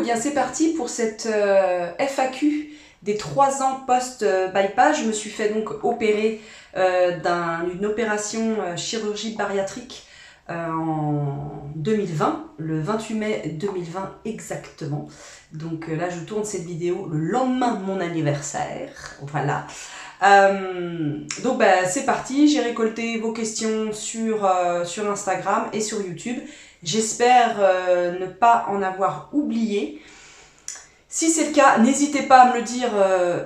bien c'est parti pour cette FAQ des 3 ans post-bypass. Je me suis fait donc opérer d'une opération chirurgie bariatrique en 2020, le 28 mai 2020 exactement. Donc là je tourne cette vidéo le lendemain de mon anniversaire, voilà. Donc c'est parti, j'ai récolté vos questions sur Instagram et sur YouTube. J'espère ne pas en avoir oublié. Si c'est le cas, n'hésitez pas à me le dire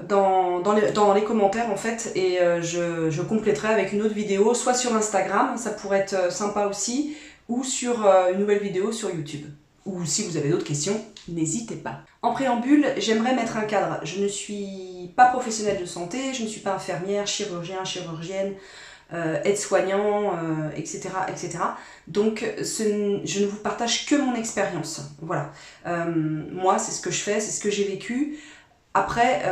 dans les commentaires en fait, et je compléterai avec une autre vidéo, soit sur Instagram, ça pourrait être sympa aussi, ou sur une nouvelle vidéo sur YouTube. Ou si vous avez d'autres questions, n'hésitez pas. En préambule, j'aimerais mettre un cadre. Je ne suis pas professionnelle de santé, je ne suis pas infirmière, chirurgien, chirurgienne, aide-soignant, etc., etc. Donc je ne vous partage que mon expérience. Voilà. Moi, c'est ce que je fais, c'est ce que j'ai vécu. Après,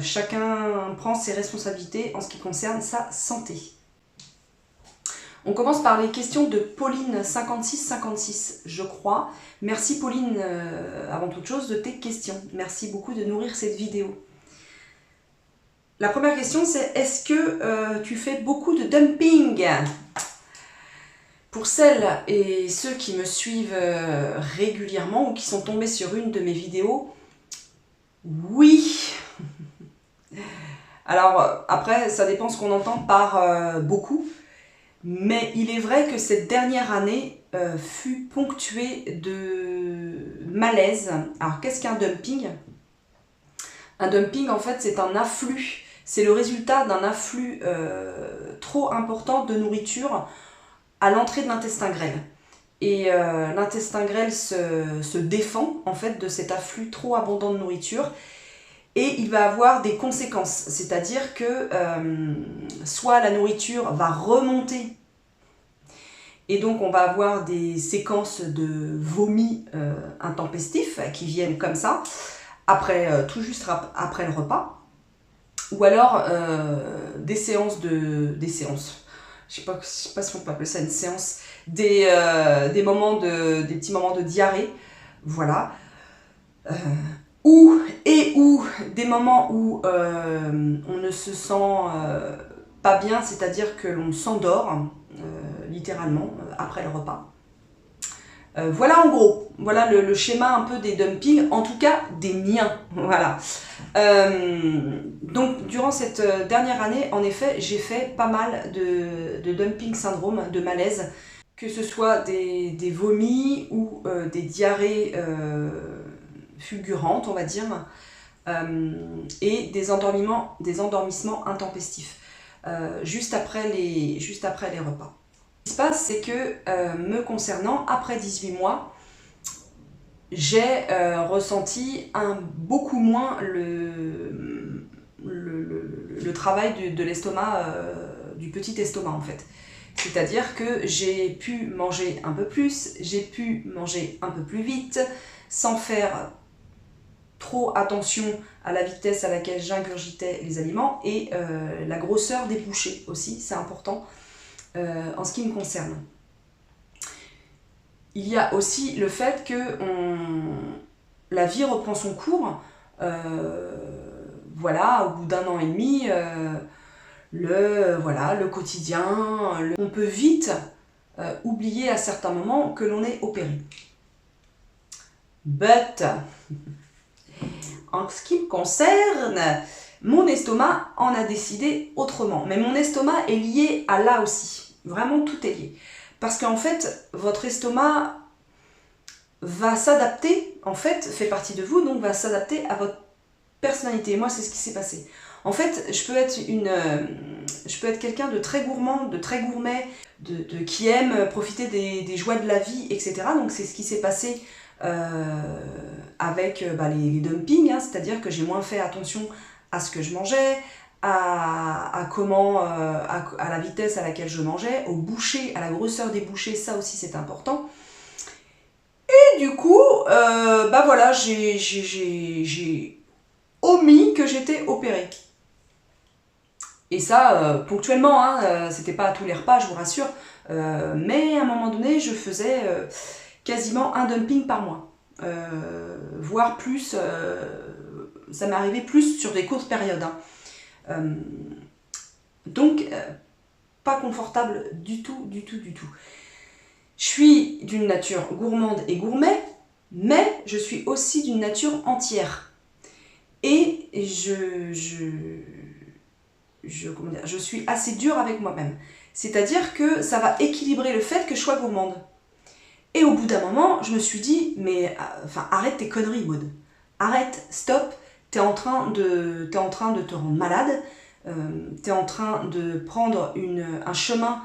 chacun prend ses responsabilités en ce qui concerne sa santé. On commence par les questions de Pauline 5656, je crois. Merci Pauline, avant toute chose, de tes questions. Merci beaucoup de nourrir cette vidéo. La première question, c'est est-ce que tu fais beaucoup de dumping? Pour celles et ceux qui me suivent régulièrement ou qui sont tombés sur une de mes vidéos, oui. Alors après, ça dépend ce qu'on entend par beaucoup. Mais il est vrai que cette dernière année fut ponctuée de malaise. Alors qu'est-ce qu'un dumping? Un dumping, en fait, c'est un afflux. C'est le résultat d'un afflux trop important de nourriture à l'entrée de l'intestin grêle. Et l'intestin grêle se défend en fait de cet afflux trop abondant de nourriture. Et il va avoir des conséquences, c'est-à-dire que soit la nourriture va remonter, et donc on va avoir des séquences de vomis intempestifs qui viennent comme ça, tout juste après le repas, ou alors des séances, je sais pas si on peut appeler ça une séance, des petits moments de diarrhée, voilà. Ou des moments où on ne se sent pas bien, c'est-à-dire que l'on s'endort littéralement après le repas. Voilà en gros, voilà le schéma un peu des dumpings, en tout cas des miens, voilà. Donc durant cette dernière année, en effet, j'ai fait pas mal de dumping syndrome, de malaise, que ce soit des vomis ou des diarrhées fulgurantes, on va dire, et des endormissements intempestifs juste après les repas. Ce qui se passe, c'est que me concernant, après 18 mois, j'ai ressenti beaucoup moins le travail de l'estomac, du petit estomac en fait. C'est-à-dire que j'ai pu manger un peu plus, j'ai pu manger un peu plus vite, sans faire trop attention à la vitesse à laquelle j'ingurgitais les aliments et la grosseur des bouchées aussi, c'est important en ce qui me concerne. Il y a aussi le fait que la vie reprend son cours, voilà, au bout d'1 an et demi, le quotidien, on peut vite oublier à certains moments que l'on est opéré. But, en ce qui me concerne, mon estomac en a décidé autrement. Mais mon estomac est lié à là aussi. Vraiment, tout est lié. Parce qu'en fait, votre estomac va s'adapter, en fait, fait partie de vous, donc va s'adapter à votre personnalité. Et moi, c'est ce qui s'est passé. En fait, je peux être quelqu'un de très gourmand, de très gourmet, qui aime profiter des joies de la vie, etc. Donc c'est ce qui s'est passé avec les dumpings, hein, c'est-à-dire que j'ai moins fait attention à ce que je mangeais, à la vitesse à laquelle je mangeais, aux bouchées, à la grosseur des bouchées, ça aussi c'est important. Et du coup, voilà, j'ai omis que j'étais opérée. Et ça, ponctuellement, hein, c'était pas à tous les repas, je vous rassure, mais à un moment donné, je faisais quasiment un dumping par mois. voire plus, ça m'est arrivé plus sur des courtes périodes. Hein. Donc, pas confortable du tout, du tout, du tout. Je suis d'une nature gourmande et gourmet, mais je suis aussi d'une nature entière. Et comment dire, je suis assez dure avec moi-même. C'est-à-dire que ça va équilibrer le fait que je sois gourmande. Et au bout d'un moment, je me suis dit, mais arrête tes conneries, Maud. Arrête, stop, t'es en train de te rendre malade, t'es en train de prendre un chemin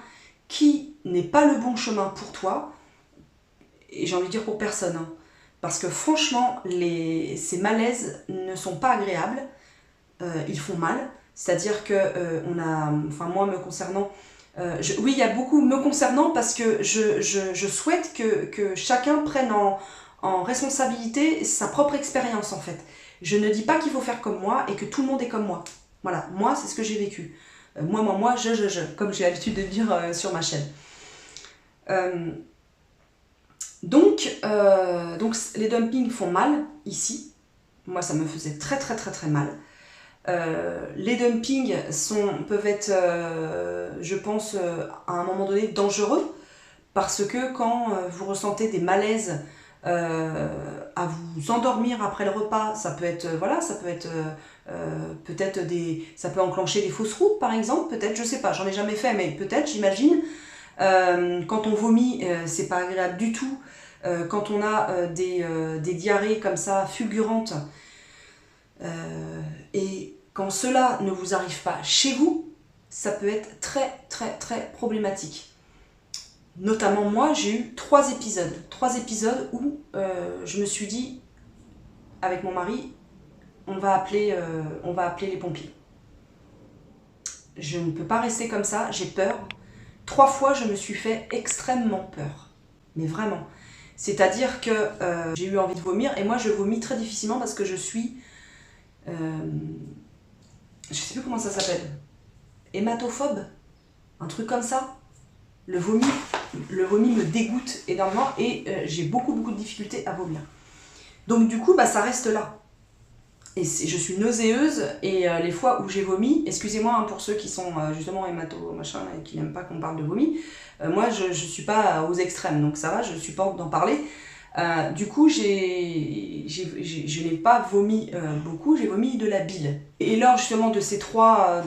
qui n'est pas le bon chemin pour toi, et j'ai envie de dire pour personne, hein. Parce que franchement, ces malaises ne sont pas agréables, ils font mal, c'est-à-dire que moi me concernant, oui, il y a beaucoup me concernant parce que je souhaite que chacun prenne en responsabilité sa propre expérience en fait. Je ne dis pas qu'il faut faire comme moi et que tout le monde est comme moi. Voilà, moi c'est ce que j'ai vécu. Moi, comme j'ai l'habitude de dire sur ma chaîne. Donc les dumpings font mal ici. Moi ça me faisait très très très très mal. Les dumpings peuvent être, je pense, à un moment donné dangereux parce que quand vous ressentez des malaises à vous endormir après le repas, ça peut être ça peut enclencher des fausses routes par exemple, peut-être, je sais pas, j'en ai jamais fait, mais peut-être, j'imagine. Quand on vomit, c'est pas agréable du tout. Quand on a des diarrhées comme ça fulgurantes, et quand cela ne vous arrive pas chez vous, ça peut être très très très problématique. Notamment moi, j'ai eu 3 épisodes où je me suis dit, avec mon mari, on va appeler les pompiers. Je ne peux pas rester comme ça, j'ai peur. 3 fois, je me suis fait extrêmement peur. Mais vraiment. C'est-à-dire que j'ai eu envie de vomir, et moi je vomis très difficilement parce que je suis... je sais plus comment ça s'appelle. Hématophobe, un truc comme ça. Le vomi me dégoûte énormément et j'ai beaucoup de difficultés à vomir. Donc du coup, ça reste là. Et je suis nauséeuse et les fois où j'ai vomi, excusez-moi hein, pour ceux qui sont justement hémato machin et qui n'aiment pas qu'on parle de vomi, moi je suis pas aux extrêmes, donc ça va, je supporte d'en parler. Du coup, je n'ai pas vomi beaucoup, j'ai vomi de la bile. Et lors justement de ces trois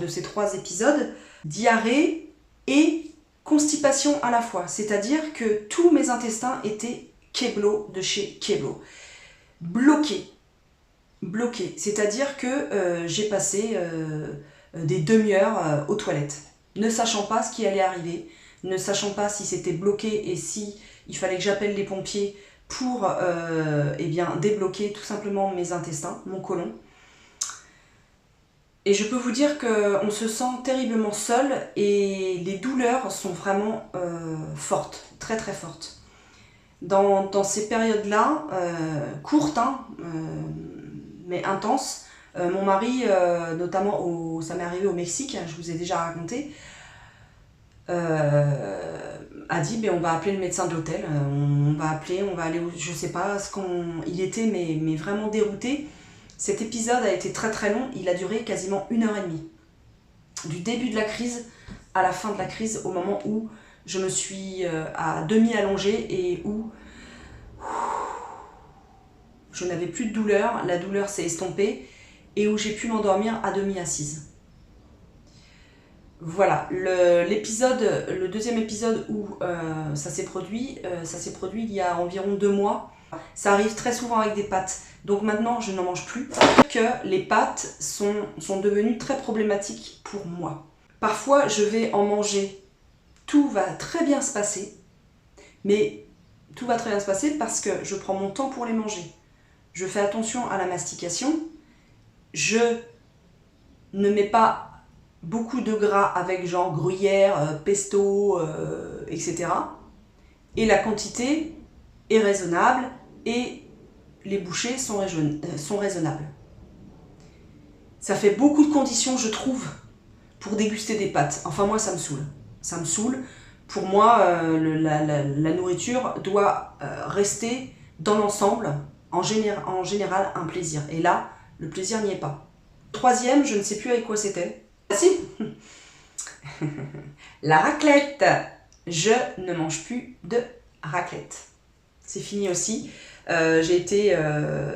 épisodes, diarrhée et constipation à la fois. C'est-à-dire que tous mes intestins étaient Keblo de chez Keblo. Bloqués. C'est-à-dire que j'ai passé des demi-heures aux toilettes, ne sachant pas ce qui allait arriver, ne sachant pas si c'était bloqué et si il fallait que j'appelle les pompiers pour débloquer tout simplement mes intestins, mon côlon. Et je peux vous dire qu'on se sent terriblement seul et les douleurs sont vraiment fortes, très très fortes. Dans ces périodes-là, courtes, mais intenses, mon mari, notamment, ça m'est arrivé au Mexique, je vous ai déjà raconté, a dit on va appeler le médecin de l'hôtel, on va aller, je sais pas il était mais vraiment dérouté. Cet épisode a été très très long, il a duré quasiment 1h30. Du début de la crise à la fin de la crise, au moment où je me suis à demi allongée et où je n'avais plus de douleur, la douleur s'est estompée et où j'ai pu m'endormir à demi assise. Voilà, le deuxième épisode où ça s'est produit il y a environ 2 mois. Ça arrive très souvent avec des pâtes, donc maintenant je n'en mange plus. Que les pâtes sont devenues très problématiques pour moi. Parfois je vais en manger, tout va très bien se passer, mais tout va très bien se passer parce que je prends mon temps pour les manger. Je fais attention à la mastication, je ne mets pas beaucoup de gras avec genre gruyère, pesto, etc. Et la quantité est raisonnable et les bouchées sont raisonnables. Ça fait beaucoup de conditions, je trouve, pour déguster des pâtes. Enfin, moi, ça me saoule. Ça me saoule. Pour moi, la nourriture doit rester dans l'ensemble en général un plaisir. Et là, le plaisir n'y est pas. Troisième, je ne sais plus avec quoi c'était. Ah si. La raclette. Je ne mange plus de raclette. C'est fini aussi. J'ai été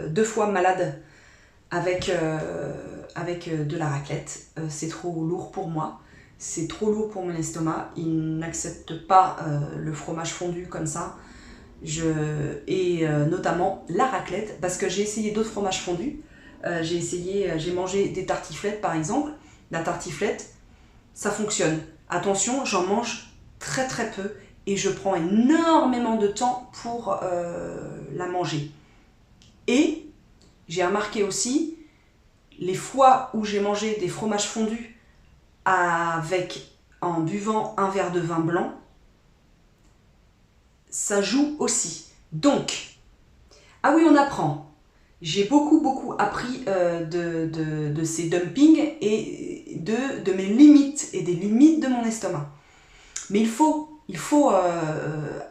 2 fois malade avec de la raclette. C'est trop lourd pour moi. C'est trop lourd pour mon estomac. Il n'accepte pas le fromage fondu comme ça. Notamment la raclette, parce que j'ai essayé d'autres fromages fondus. J'ai mangé des tartiflettes par exemple. La tartiflette, ça fonctionne. Attention, j'en mange très très peu et je prends énormément de temps pour la manger. Et j'ai remarqué aussi, les fois où j'ai mangé des fromages fondus en buvant un verre de vin blanc, ça joue aussi. Donc, ah oui, on apprend. J'ai beaucoup appris de ces dumpings et de mes limites et des limites de mon estomac. Mais il faut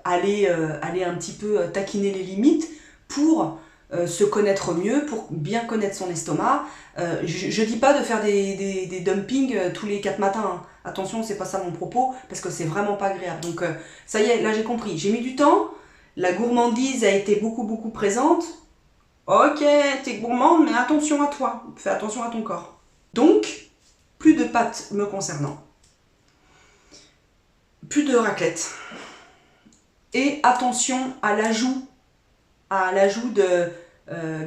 aller un petit peu taquiner les limites pour se connaître mieux, pour bien connaître son estomac. Je dis pas de faire des dumpings tous les 4 matins. Hein. Attention, c'est pas ça mon propos, parce que c'est vraiment pas agréable. Donc ça y est, là j'ai compris. J'ai mis du temps, la gourmandise a été beaucoup présente. Ok, t'es gourmande, mais attention à toi. Fais attention à ton corps. Donc, plus de pâtes me concernant. Plus de raclette. Et attention à l'ajout de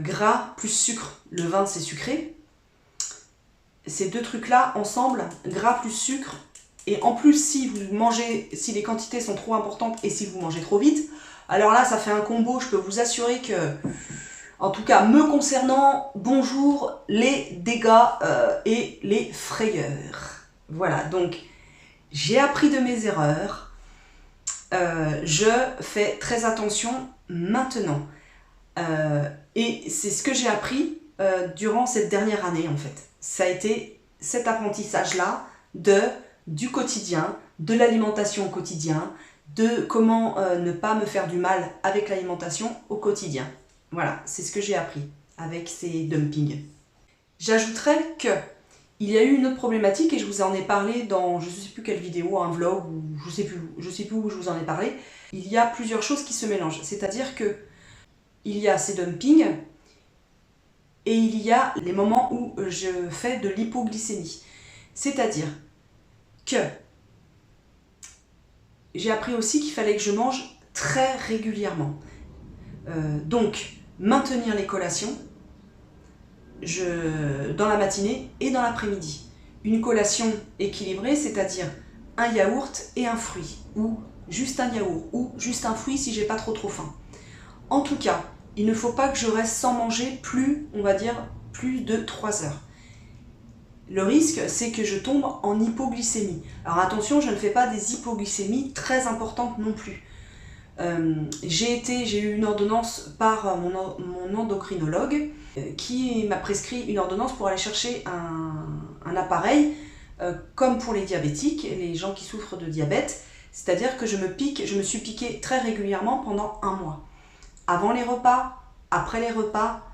gras plus sucre. Le vin, c'est sucré. Ces 2 trucs-là, ensemble, gras plus sucre. Et en plus, si les quantités sont trop importantes et si vous mangez trop vite, alors là, ça fait un combo. Je peux vous assurer que, en tout cas, me concernant, bonjour les dégâts et les frayeurs. Voilà, donc j'ai appris de mes erreurs. Je fais très attention maintenant. Et c'est ce que j'ai appris durant cette dernière année en fait. Ça a été cet apprentissage-là du quotidien, de l'alimentation au quotidien, de comment ne pas me faire du mal avec l'alimentation au quotidien. Voilà, c'est ce que j'ai appris avec ces dumpings. J'ajouterais que il y a eu une autre problématique et je vous en ai parlé dans je ne sais plus quelle vidéo, un vlog ou je sais plus où je vous en ai parlé. Il y a plusieurs choses qui se mélangent, c'est-à-dire que il y a ces dumpings et il y a les moments où je fais de l'hypoglycémie. C'est-à-dire que j'ai appris aussi qu'il fallait que je mange très régulièrement. Donc, maintenir les collations dans la matinée et dans l'après-midi. Une collation équilibrée, c'est-à-dire un yaourt et un fruit, ou juste un yaourt, ou juste un fruit si j'ai pas trop faim. En tout cas, il ne faut pas que je reste sans manger plus de 3 heures. Le risque, c'est que je tombe en hypoglycémie. Alors attention, je ne fais pas des hypoglycémies très importantes non plus. J'ai eu une ordonnance par mon endocrinologue qui m'a prescrit une ordonnance pour aller chercher un appareil comme pour les diabétiques, les gens qui souffrent de diabète. C'est-à-dire que je me suis piquée très régulièrement pendant 1 mois. Avant les repas, après les repas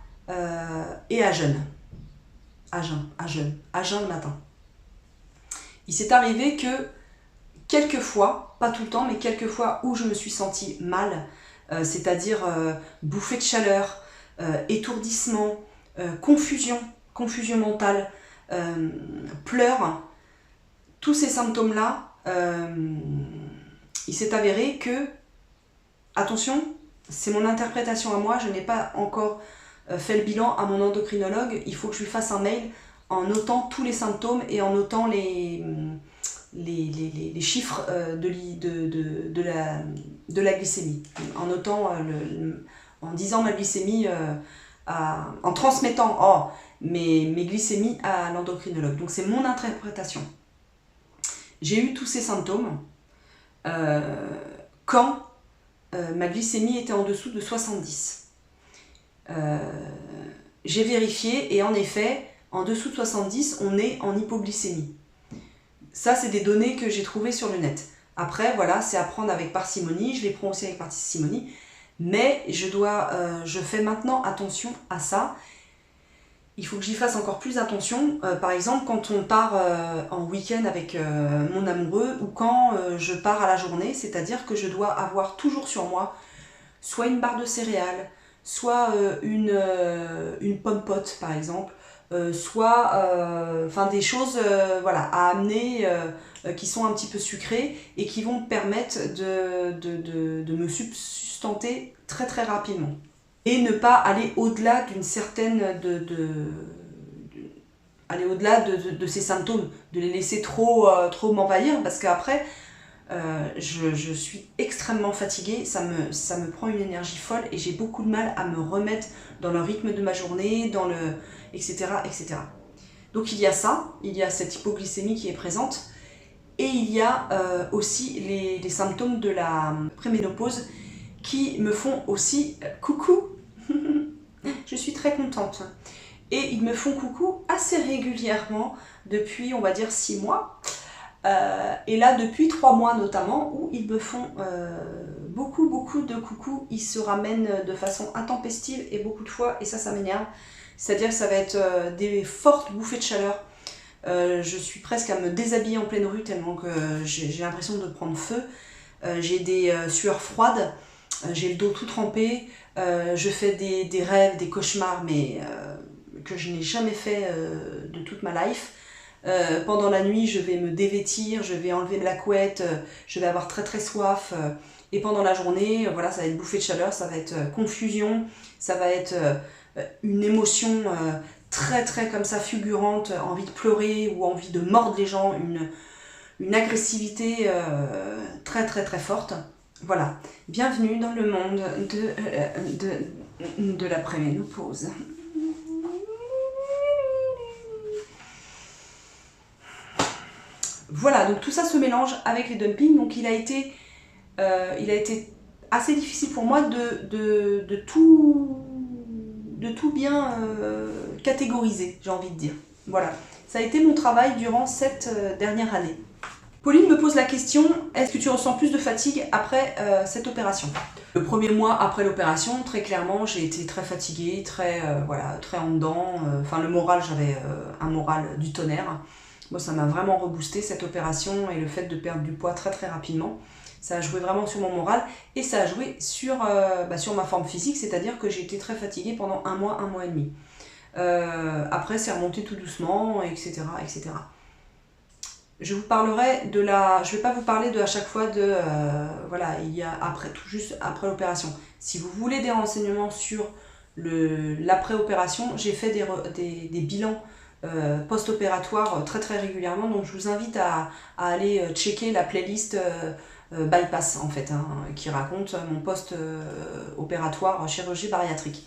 et à jeûne. À jeûne le matin. Il s'est arrivé que quelques fois, pas tout le temps, mais quelques fois où je me suis sentie mal, c'est-à-dire bouffée de chaleur, étourdissement, confusion mentale, pleurs, tous ces symptômes-là, il s'est avéré que, attention, c'est mon interprétation à moi, je n'ai pas encore fait le bilan à mon endocrinologue, il faut que je lui fasse un mail en notant tous les symptômes et en notant les chiffres de la glycémie, en notant, en disant ma glycémie, en transmettant mes glycémies à l'endocrinologue. Donc c'est mon interprétation. J'ai eu tous ces symptômes quand ma glycémie était en dessous de 70. J'ai vérifié et en effet, en dessous de 70, on est en hypoglycémie. Ça, c'est des données que j'ai trouvées sur le net. Après, voilà, c'est à prendre avec parcimonie. Je les prends aussi avec parcimonie. Mais je fais maintenant attention à ça. Il faut que j'y fasse encore plus attention. Par exemple, quand on part en week-end avec mon amoureux ou quand je pars à la journée, c'est-à-dire que je dois avoir toujours sur moi soit une barre de céréales, soit une pomme pote par exemple, soit des choses voilà, à amener qui sont un petit peu sucrées et qui vont me permettre de me sustenter très très rapidement. Et ne pas aller au-delà d'une certaine aller au-delà de ces symptômes, de les laisser trop m'envahir, parce qu'après je suis extrêmement fatiguée, ça me prend une énergie folle et j'ai beaucoup de mal à me remettre dans le rythme de ma journée, etc., etc. Donc il y a ça, il y a cette hypoglycémie qui est présente, et il y a aussi les symptômes de la préménopause qui me font aussi coucou. Je suis très contente. Et ils me font coucou assez régulièrement depuis, on va dire, 6 mois. Et là, depuis 3 mois notamment, où ils me font beaucoup de coucou. Ils se ramènent de façon intempestive et beaucoup de fois, et ça m'énerve. C'est-à-dire que ça va être des fortes bouffées de chaleur. Je suis presque à me déshabiller en pleine rue tellement que j'ai l'impression de prendre feu. J'ai des sueurs froides. J'ai le dos tout trempé, je fais des rêves, des cauchemars, mais que je n'ai jamais fait de toute ma life. Pendant la nuit, je vais me dévêtir, je vais enlever de la couette, je vais avoir très très soif. Et pendant la journée, voilà, ça va être bouffée de chaleur, ça va être confusion, ça va être une émotion très très comme ça fulgurante, envie de pleurer ou envie de mordre les gens, une agressivité très très très forte. Voilà, bienvenue dans le monde de la préménopause. Voilà, donc tout ça se mélange avec les dumpings, donc il a été assez difficile pour moi de tout bien catégoriser, j'ai envie de dire. Voilà, ça a été mon travail durant cette dernière année. Pauline me pose la question, est-ce que tu ressens plus de fatigue après cette opération? Le premier mois après l'opération, très clairement, j'ai été très fatiguée, très en dedans. Le moral, j'avais un moral du tonnerre. Moi, ça m'a vraiment reboosté cette opération et le fait de perdre du poids très très rapidement. Ça a joué vraiment sur mon moral et ça a joué sur ma forme physique, c'est-à-dire que j'ai été très fatiguée pendant un mois et demi. Après, c'est remonté tout doucement, etc., etc. Je vous parlerai de je vais pas vous parler à chaque fois il y a tout juste après l'opération. Si vous voulez des renseignements sur l'après-opération, j'ai fait des bilans post-opératoires très très régulièrement, donc je vous invite à aller checker la playlist Bypass en fait, qui raconte mon post-opératoire chirurgie bariatrique.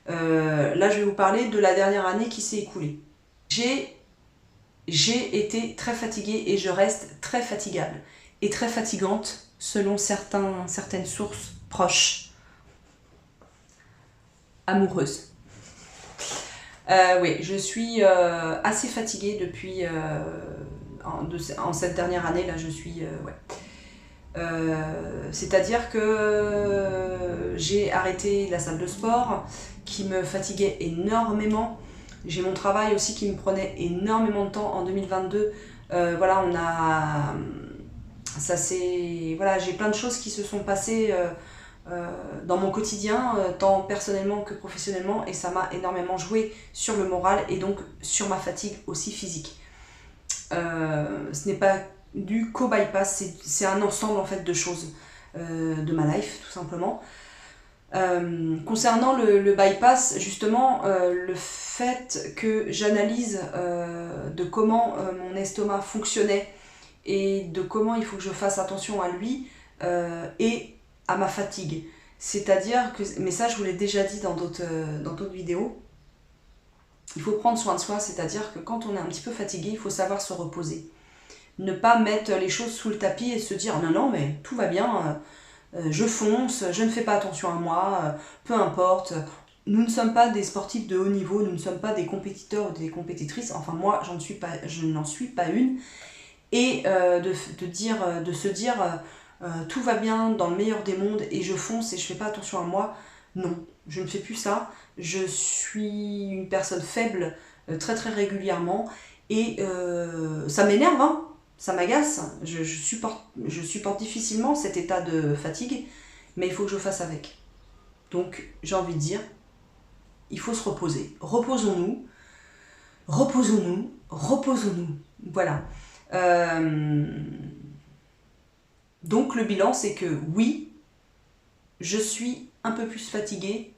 Là, je vais vous parler de la dernière année qui s'est écoulée. J'ai été très fatiguée et je reste très fatigable et très fatigante selon certaines sources proches, amoureuses. Oui, je suis assez fatiguée depuis en cette dernière année, là je suis... c'est-à-dire que j'ai arrêté la salle de sport qui me fatiguait énormément. J'ai mon travail aussi qui me prenait énormément de temps en 2022. J'ai plein de choses qui se sont passées dans mon quotidien, tant personnellement que professionnellement, et ça m'a énormément joué sur le moral et donc sur ma fatigue aussi physique. Ce n'est pas du co-bypass, c'est un ensemble en fait de choses de ma life tout simplement. Concernant le bypass, justement, le fait que j'analyse de comment mon estomac fonctionnait et de comment il faut que je fasse attention à lui et à ma fatigue. C'est-à-dire que, mais ça je vous l'ai déjà dit dans d'autres vidéos, il faut prendre soin de soi, c'est-à-dire que quand on est un petit peu fatigué, il faut savoir se reposer. Ne pas mettre les choses sous le tapis et se dire non mais tout va bien, je fonce, je ne fais pas attention à moi, peu importe. Nous ne sommes pas des sportifs de haut niveau, nous ne sommes pas des compétiteurs ou des compétitrices, enfin moi je n'en suis pas une. Et de se dire tout va bien dans le meilleur des mondes et je fonce et je fais pas attention à moi. Non, je ne fais plus ça. Je suis une personne faible très très régulièrement et ça m'énerve, hein, ça m'agace. Je supporte difficilement cet état de fatigue, mais il faut que je fasse avec. Donc j'ai envie de dire, il faut se reposer. Reposons-nous, reposons-nous, reposons-nous. Voilà. Donc le bilan, c'est que oui, je suis un peu plus fatiguée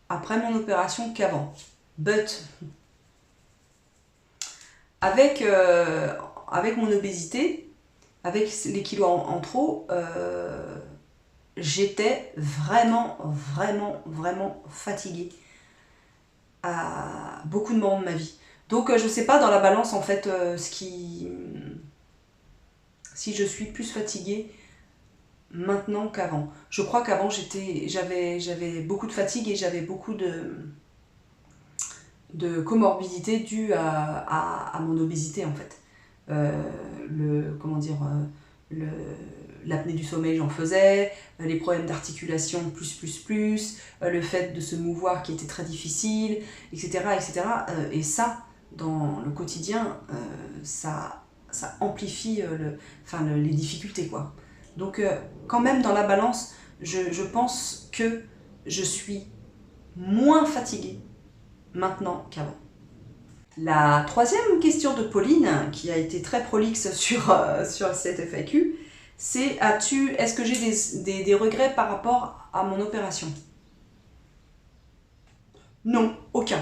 après mon opération qu'avant. But, avec mon obésité, avec les kilos en trop, j'étais vraiment, vraiment, vraiment fatiguée à beaucoup de moments de ma vie. Donc je sais pas dans la balance en fait si je suis plus fatiguée maintenant qu'avant. Je crois qu'avant j'avais beaucoup de fatigue et j'avais beaucoup de comorbidité due à mon obésité en fait. L'apnée du sommeil j'en faisais, les problèmes d'articulation le fait de se mouvoir qui était très difficile, etc. etc. Et ça, dans le quotidien, ça amplifie les difficultés, quoi. Donc quand même dans la balance, je pense que je suis moins fatiguée maintenant qu'avant. La troisième question de Pauline, qui a été très prolixe sur cette FAQ, c'est est-ce que j'ai des regrets par rapport à mon opération? Non, aucun.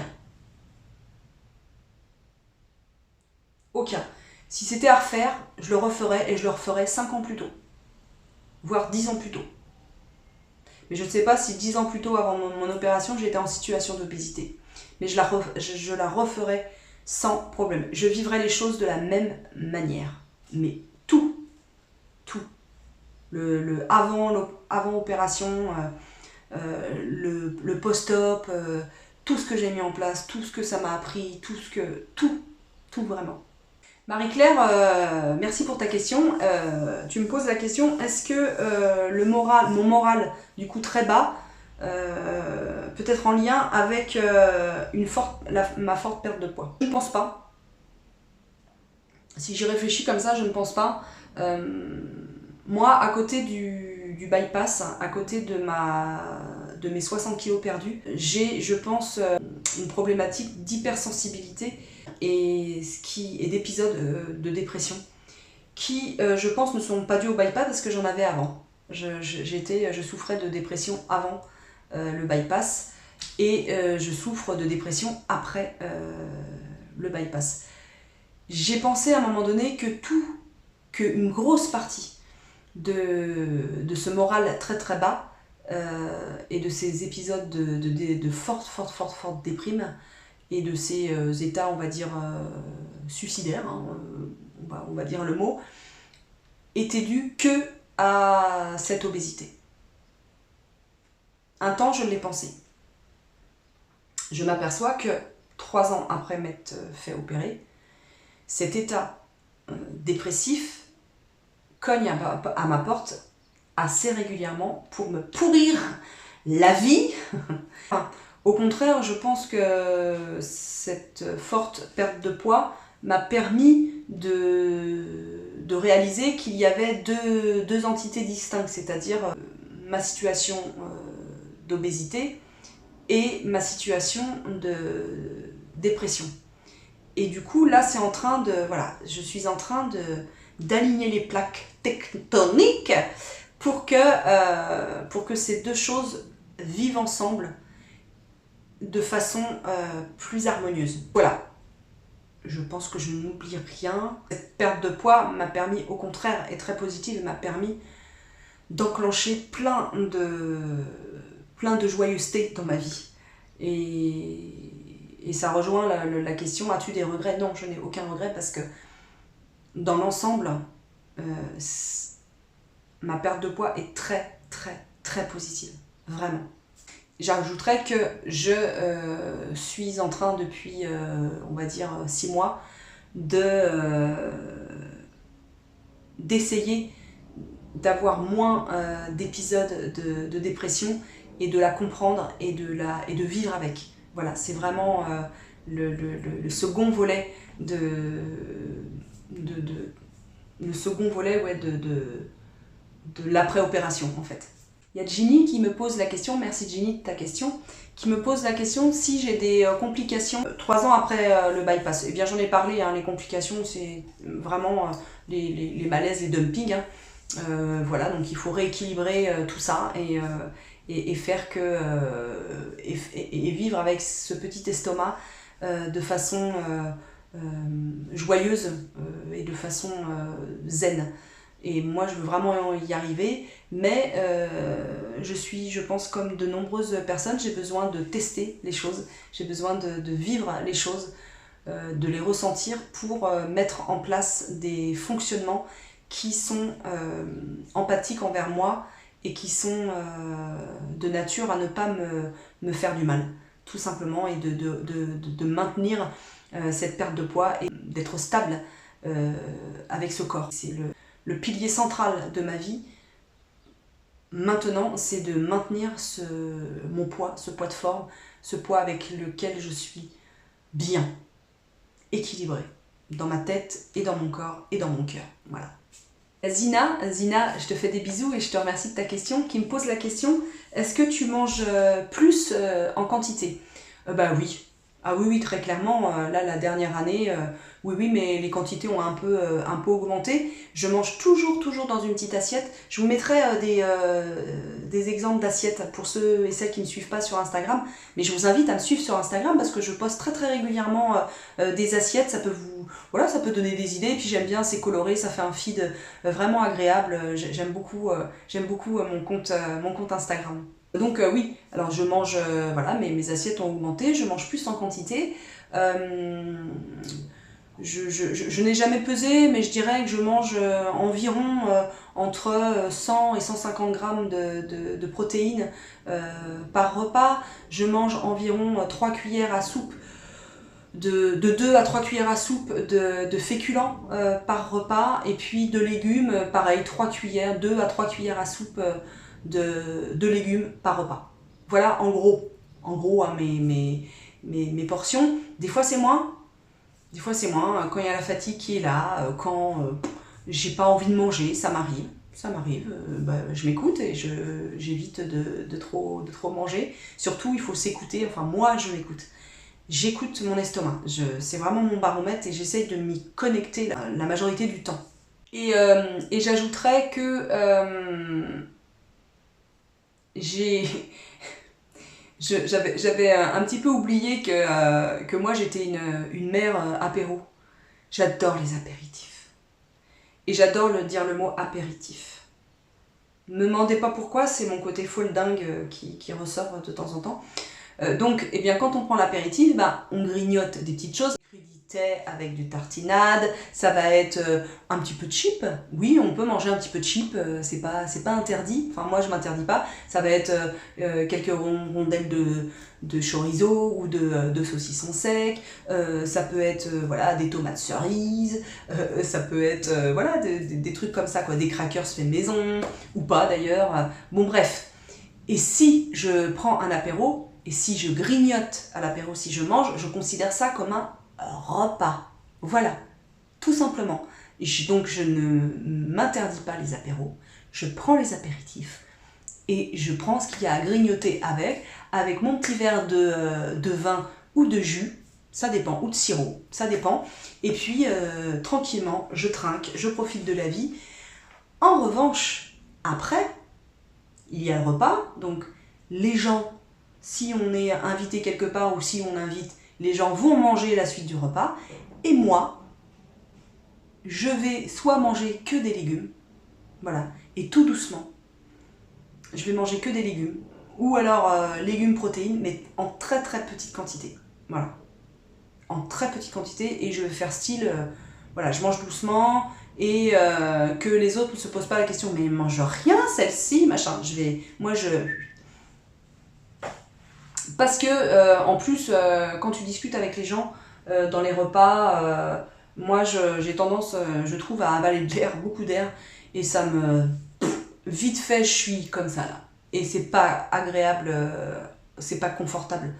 Aucun. Si c'était à refaire, je le referais et je le referais 5 ans plus tôt, voire 10 ans plus tôt. Mais je ne sais pas si 10 ans plus tôt avant mon opération, j'étais en situation d'obésité. Mais je la referais sans problème. Je vivrais les choses de la même manière. Mais tout, le avant opération, le post-op, tout ce que j'ai mis en place, tout ce que ça m'a appris, tout vraiment. Marie-Claire, merci pour ta question. Tu me poses la question, est-ce que mon moral, du coup très bas, peut être en lien avec ma forte perte de poids? Je ne pense pas. Si j'y réfléchis comme ça, je ne pense pas. Moi, à côté du bypass, à côté de mes 60 kilos perdus, j'ai, je pense, une problématique d'hypersensibilité et d'épisodes de dépression qui, je pense, ne sont pas dus au bypass parce que j'en avais avant. Je souffrais de dépression avant le bypass et je souffre de dépression après le bypass. J'ai pensé à un moment donné qu'une grosse partie de ce moral très très bas et de ces épisodes de forte déprime et de ces états, on va dire, suicidaires, hein, on va dire le mot, étaient dus que à cette obésité. Un temps, je l'ai pensé. Je m'aperçois que 3 ans après m'être fait opérer, cet état dépressif cogne à ma porte assez régulièrement pour me pourrir la vie. Au contraire, je pense que cette forte perte de poids m'a permis de réaliser qu'il y avait deux entités distinctes, c'est-à-dire ma situation d'obésité et ma situation de dépression. Et du coup, là, c'est en train de... Voilà, je suis en train d'aligner les plaques tectoniques pour que ces deux choses vivent ensemble de façon plus harmonieuse. Voilà. Je pense que je n'oublie rien. Cette perte de poids m'a permis, au contraire, est très positive, m'a permis d'enclencher plein de joyeuseté dans ma vie. Et ça rejoint la question, as-tu des regrets? Non, je n'ai aucun regret parce que dans l'ensemble, ma perte de poids est très, très, très positive. Vraiment. J'ajouterais que je suis en train depuis, on va dire, 6 mois, d'essayer d'avoir moins d'épisodes de dépression et de la comprendre et de vivre avec. Voilà, c'est vraiment le second volet le second volet ouais, de l'après-opération en fait. Il y a Ginny qui me pose la question, merci Ginny de ta question, qui me pose la question si j'ai des complications 3 ans après le bypass. Eh bien j'en ai parlé, hein, les complications c'est vraiment les malaises, les dumpings. Hein. Voilà, donc il faut rééquilibrer tout ça et faire que et vivre avec ce petit estomac de façon joyeuse et de façon zen. Et moi je veux vraiment y arriver, mais je pense comme de nombreuses personnes, j'ai besoin de tester les choses, j'ai besoin de vivre les choses, de les ressentir pour mettre en place des fonctionnements qui sont empathiques envers moi et qui sont de nature à ne pas me faire du mal, tout simplement, et de maintenir cette perte de poids et d'être stable avec ce corps. C'est le pilier central de ma vie. Maintenant, c'est de maintenir mon poids, ce poids de forme, ce poids avec lequel je suis bien, équilibré, dans ma tête et dans mon corps et dans mon cœur. Voilà. Zina, je te fais des bisous et je te remercie de ta question, qui me pose la question, est-ce que tu manges plus en quantité? Bah oui. Ah oui, oui, très clairement, là, la dernière année, oui, mais les quantités ont un peu augmenté. Je mange toujours dans une petite assiette. Je vous mettrai des exemples d'assiettes pour ceux et celles qui ne me suivent pas sur Instagram. Mais je vous invite à me suivre sur Instagram parce que je poste très régulièrement des assiettes. Ça peut voilà, ça peut donner des idées. Et puis j'aime bien, c'est coloré, ça fait un feed vraiment agréable. J'aime beaucoup mon compte Instagram. Donc oui, alors je mange, voilà, mes assiettes ont augmenté, je mange plus en quantité. Je n'ai jamais pesé, mais je dirais que je mange environ entre 100 et 150 grammes de protéines par repas. Je mange environ 3 cuillères à soupe, de 2 à 3 cuillères à soupe de féculents par repas. Et puis de légumes, pareil, 2 à 3 cuillères à soupe de légumes par repas. Voilà en gros hein, mes portions. Des fois c'est moins, quand il y a la fatigue qui est là, quand j'ai pas envie de manger, ça m'arrive, je m'écoute et j'évite de trop manger. Surtout il faut s'écouter, enfin moi je m'écoute. J'écoute mon estomac, c'est vraiment mon baromètre et j'essaye de m'y connecter la majorité du temps. Et j'ajouterais que j'avais un petit peu oublié que moi j'étais une mère apéro. J'adore les apéritifs. Et j'adore dire le mot apéritif. Ne me demandez pas pourquoi, c'est mon côté folle dingue qui ressort de temps en temps. Donc, eh bien, quand on prend l'apéritif, on grignote des petites choses. Avec du tartinade, ça va être un petit peu de chip. Oui, on peut manger un petit peu de chip, c'est pas interdit. Enfin, moi, je m'interdis pas. Ça va être quelques rondelles de chorizo ou de saucisson sec. Ça peut être voilà, des tomates cerises. Ça peut être voilà, des trucs comme ça, quoi. Des crackers faits maison, ou pas d'ailleurs. Bon, bref. Et si je prends un apéro, et si je grignote à l'apéro, si je mange, je considère ça comme un repas. Voilà, tout simplement. Donc je ne m'interdis pas les apéros, je prends les apéritifs et je prends ce qu'il y a à grignoter avec mon petit verre de vin ou de jus, ça dépend, ou de sirop, ça dépend. Et puis tranquillement, je trinque, je profite de la vie. En revanche, après, il y a le repas, donc les gens, si on est invité quelque part ou si on invite, les gens vont manger la suite du repas, et moi, je vais soit manger que des légumes, voilà, et tout doucement, je vais manger que des légumes, ou alors légumes protéines, mais en très petite quantité, voilà, en très petite quantité, et je vais faire style, voilà, je mange doucement, et que les autres ne se posent pas la question, mais mange rien celle-ci, machin, parce que, en plus, quand tu discutes avec les gens dans les repas, moi j'ai tendance, je trouve, à avaler de l'air, beaucoup d'air, et ça me vite fait, je suis comme ça là. Et c'est pas agréable, c'est pas confortable.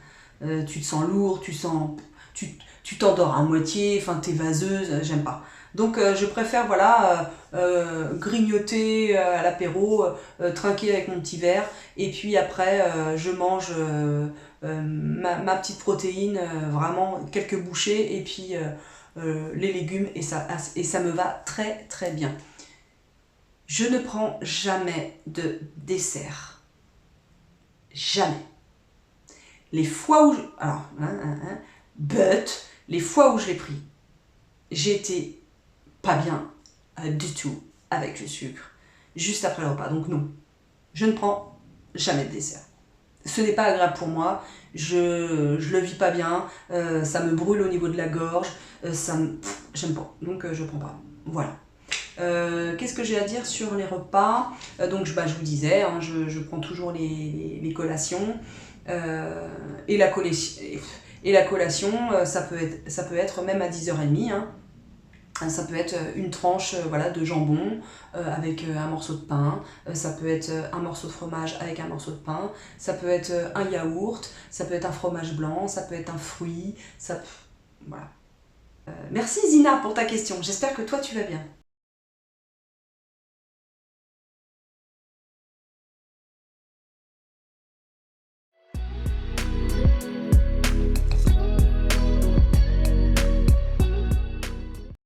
Tu te sens lourd, tu t'endors à moitié, enfin t'es vaseuse, j'aime pas. Donc je préfère voilà grignoter à l'apéro, trinquer avec mon petit verre, et puis après je mange ma petite protéine, vraiment quelques bouchées, et puis les légumes, et ça me va très très bien. Je ne prends jamais de dessert. Jamais. Les fois où alors, but, les fois où je l'ai pris, j'étais pas bien du tout avec le sucre, juste après le repas. Donc non, je ne prends jamais de dessert. Ce n'est pas agréable pour moi, je le vis pas bien, ça me brûle au niveau de la gorge, j'aime pas, donc je prends pas. Voilà. Qu'est-ce que j'ai à dire sur les repas? Donc je vous disais, hein, je prends toujours les collations, et la collation, ça peut être même à 10h30, hein. Ça peut être une tranche voilà, de jambon avec un morceau de pain, ça peut être un morceau de fromage avec un morceau de pain, ça peut être un yaourt, ça peut être un fromage blanc, ça peut être un fruit, voilà. Merci Zina pour ta question, j'espère que toi tu vas bien.